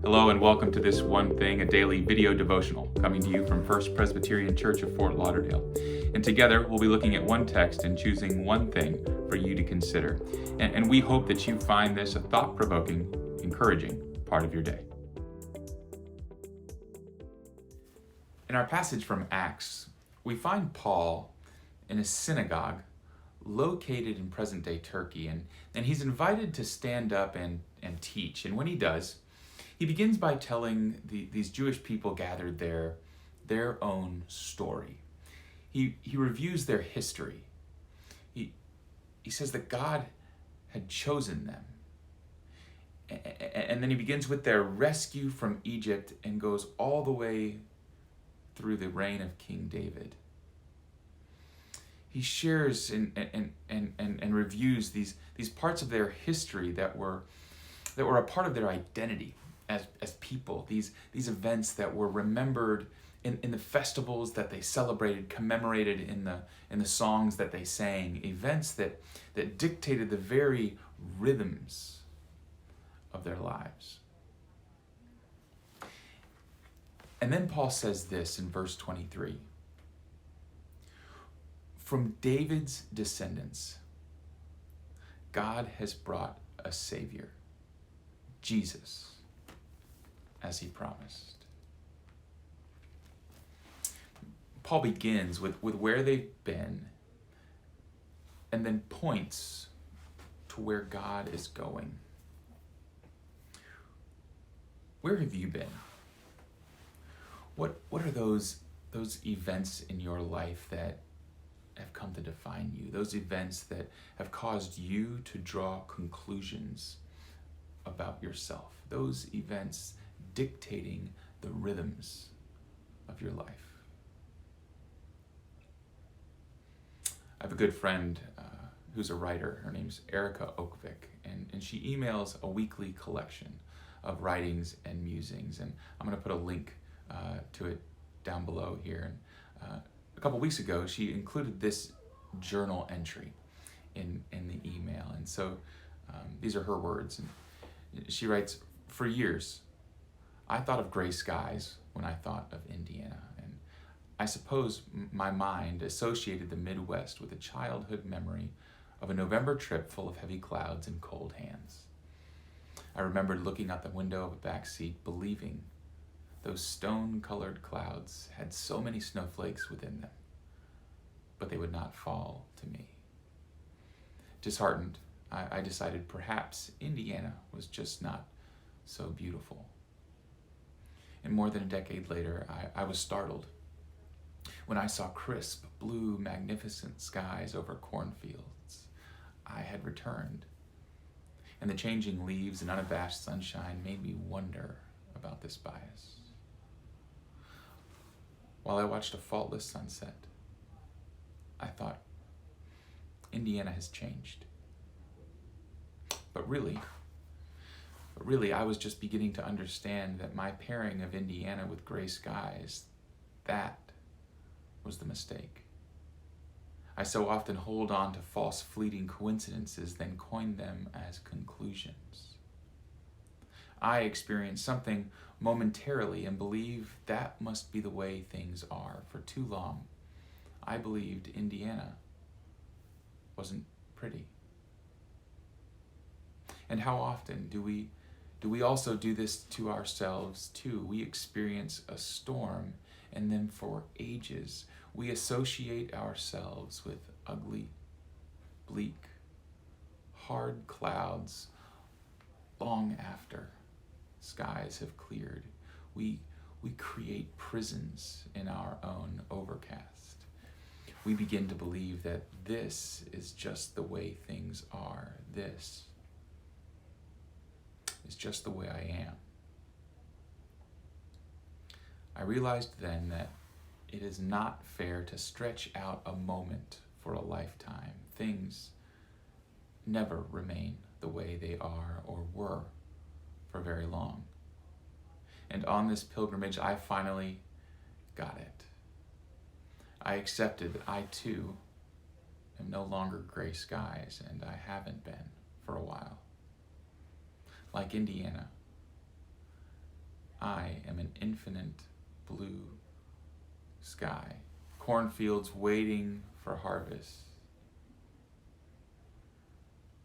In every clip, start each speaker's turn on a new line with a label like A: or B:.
A: Hello and welcome to This One Thing, a daily video devotional coming to you from First Presbyterian Church of Fort Lauderdale. And together we'll be looking at one text and choosing one thing for you to consider. And we hope that you find this a thought-provoking, encouraging part of your day. In our passage from Acts, we find Paul in a synagogue located in present-day Turkey, and he's invited to stand up and teach. And when he does, he begins by telling these Jewish people gathered there their own story. He reviews their history. He says that God had chosen them. And then he begins with their rescue from Egypt and goes all the way through the reign of King David. He shares and reviews these parts of their history that were a part of their identity as people, these events that were remembered in the festivals that they celebrated, commemorated in the songs that they sang, events that dictated the very rhythms of their lives. And then Paul says this in verse 23. From David's descendants, God has brought a Savior, Jesus, as he promised. Paul begins with where they've been and then points to where God is going. Where have you been? What are those events in your life that have come to define you? Those events that have caused you to draw conclusions about yourself. Those events dictating the rhythms of your life. I have a good friend who's a writer. Her name's Erica Oakvik, and she emails a weekly collection of writings and musings, and I'm going to put a link to it down below here. And a couple weeks ago, she included this journal entry in the email, and so these are her words. And she writes, "For years, I thought of gray skies when I thought of Indiana, and I suppose my mind associated the Midwest with a childhood memory of a November trip full of heavy clouds and cold hands. I remembered looking out the window of a back seat, believing those stone-colored clouds had so many snowflakes within them, but they would not fall to me. Disheartened, I decided perhaps Indiana was just not so beautiful. And more than a decade later, I was startled when I saw crisp, blue, magnificent skies over cornfields. I had returned, and the changing leaves and unabashed sunshine made me wonder about this bias. While I watched a faultless sunset, I thought, Indiana has changed. But really, I was just beginning to understand that my pairing of Indiana with gray skies, that was the mistake. I so often hold on to false fleeting coincidences, then coin them as conclusions. I experience something momentarily and believe that must be the way things are. For too long, I believed Indiana wasn't pretty. And how often do we also do this to ourselves too? We experience a storm, and then for ages we associate ourselves with ugly, bleak, hard clouds long after skies have cleared. We create prisons in our own overcast. We begin to believe that this is just the way things are. This is just the way I am. I realized then that it is not fair to stretch out a moment for a lifetime. Things never remain the way they are or were for very long. And on this pilgrimage, I finally got it. I accepted that I too am no longer gray skies, and I haven't been for a while. Like Indiana, I am an infinite blue sky, cornfields waiting for harvest.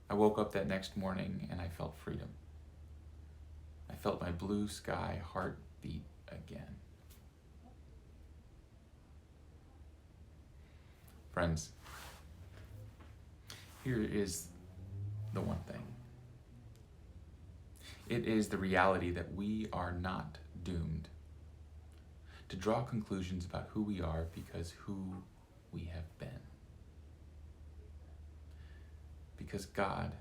A: I woke up that next morning and I felt freedom. I felt my blue sky heart beat again. Friends, here is the one thing. It is the reality that we are not doomed to draw conclusions about who we are because who we have been. Because God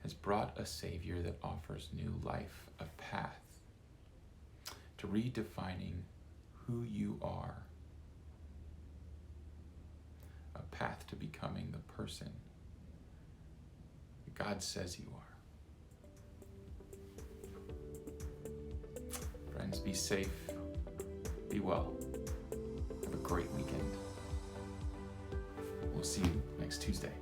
A: has brought a Savior that offers new life, a path to redefining who you are, a path to becoming the person that God says you are. Friends, be safe, be well, have a great weekend. We'll see you next Tuesday.